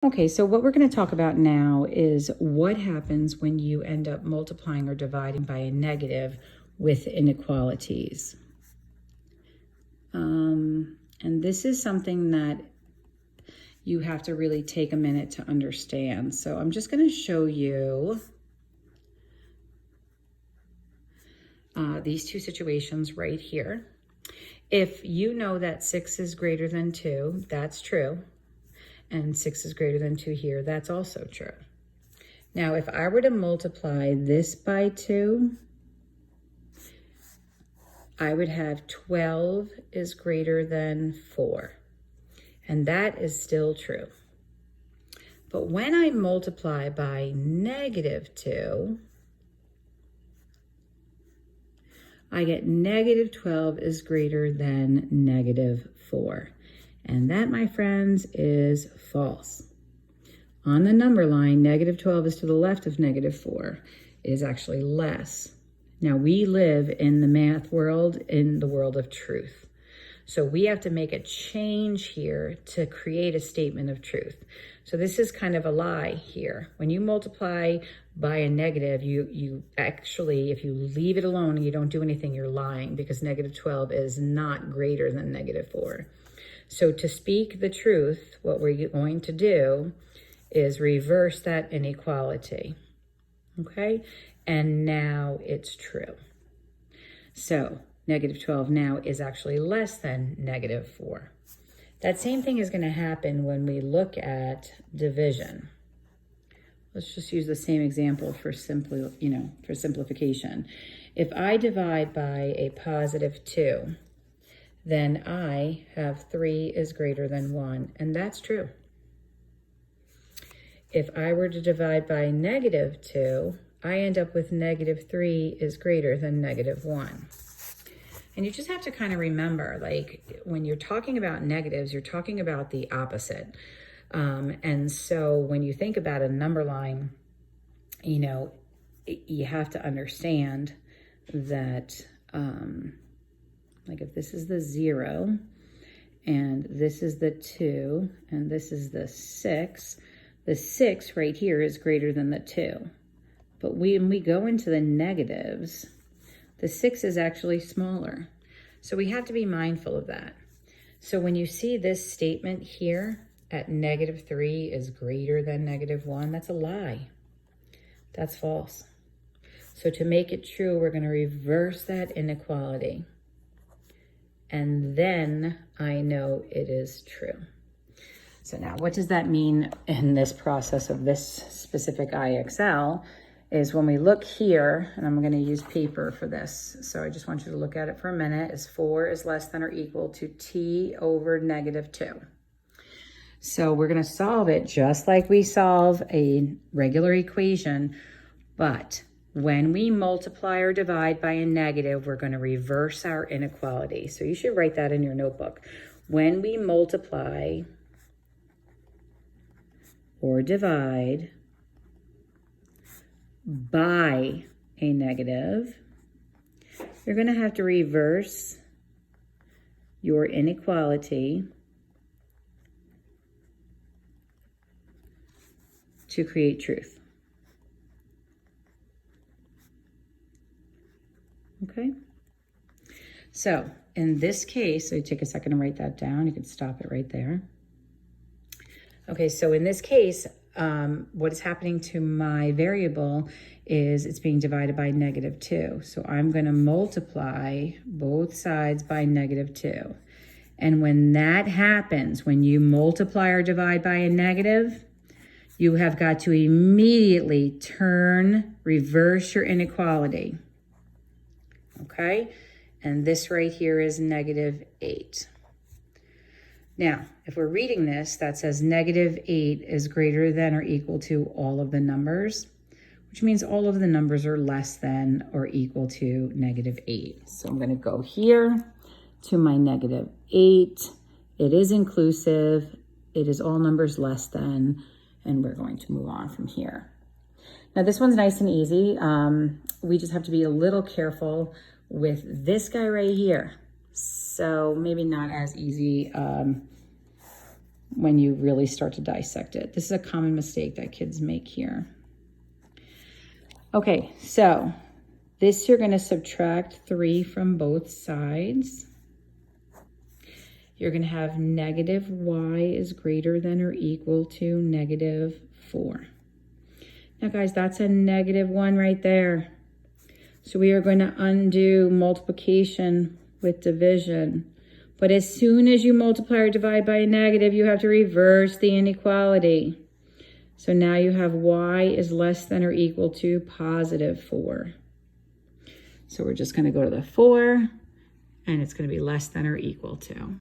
Okay, so what we're going to talk about now is what happens when you end up multiplying or dividing by a negative with inequalities. And this is something that you have to really take a minute to understand. So I'm just going to show you these two situations right here. If you know that 6 is greater than 2, that's true. And 6 is greater than 2 here, that's also true. Now, if I were to multiply this by 2, I would have 12 is greater than 4. And that is still true. But when I multiply by -2, I get -12 is greater than -4. And that, my friends, is false. On the number line, -12 is to the left of -4. It is actually less. Now, we live in the math world, in the world of truth. So we have to make a change here to create a statement of truth. So this is kind of a lie here. When you multiply by a negative, you actually, if you leave it alone and you don't do anything, you're lying, because -12 is not greater than -4. So to speak the truth, what we're going to do is reverse that inequality, okay? And now it's true. So -12 now is actually less than -4. That same thing is going to happen when we look at division. Let's just use the same example for simplification. If I divide by a +2, then I have 3 is greater than 1, and that's true. If I were to divide by -2, I end up with -3 is greater than -1. And you just have to kind of remember, like, when you're talking about negatives, you're talking about the opposite. And so when you think about a number line, you have to understand that, like if this is the 0, and this is the 2, and this is the 6 right here is greater than the 2. But when we go into the negatives, the 6 is actually smaller. So we have to be mindful of that. So when you see this statement here at -3 is greater than -1, that's a lie. That's false. So to make it true, we're going to reverse that inequality. And then I know it is true. So now what does that mean in this process of this specific IXL? Is when we look here, and I'm going to use paper for this, so I just want you to look at it for a minute, is 4 is less than or equal to t over -2. So we're going to solve it just like we solve a regular equation, but when we multiply or divide by a negative, we're going to reverse our inequality. So you should write that in your notebook. When we multiply or divide by a negative, you're going to have to reverse your inequality to create truth. Okay? So in this case, so you take a second to write that down. You can stop it right there. Okay, so in this case, what is happening to my variable is it's being divided by -2. So I'm going to multiply both sides by -2. And when that happens, when you multiply or divide by a negative, you have got to immediately reverse your inequality. Okay? And this right here is -8. Now, if we're reading this, that says -8 is greater than or equal to all of the numbers, which means all of the numbers are less than or equal to -8. So I'm going to go here to my -8. It is inclusive. It is all numbers less than, and we're going to move on from here. Now, this one's nice and easy. We just have to be a little careful with this guy right here. So maybe not as easy when you really start to dissect it. This is a common mistake that kids make here. Okay, so this you're going to subtract 3 from both sides. You're going to have negative y is greater than or equal to negative 4. Now, guys, that's a negative 1 right there. So we are going to undo multiplication with division. But as soon as you multiply or divide by a negative, you have to reverse the inequality. So now you have y is less than or equal to positive 4. So we're just going to go to the 4, and it's going to be less than or equal to.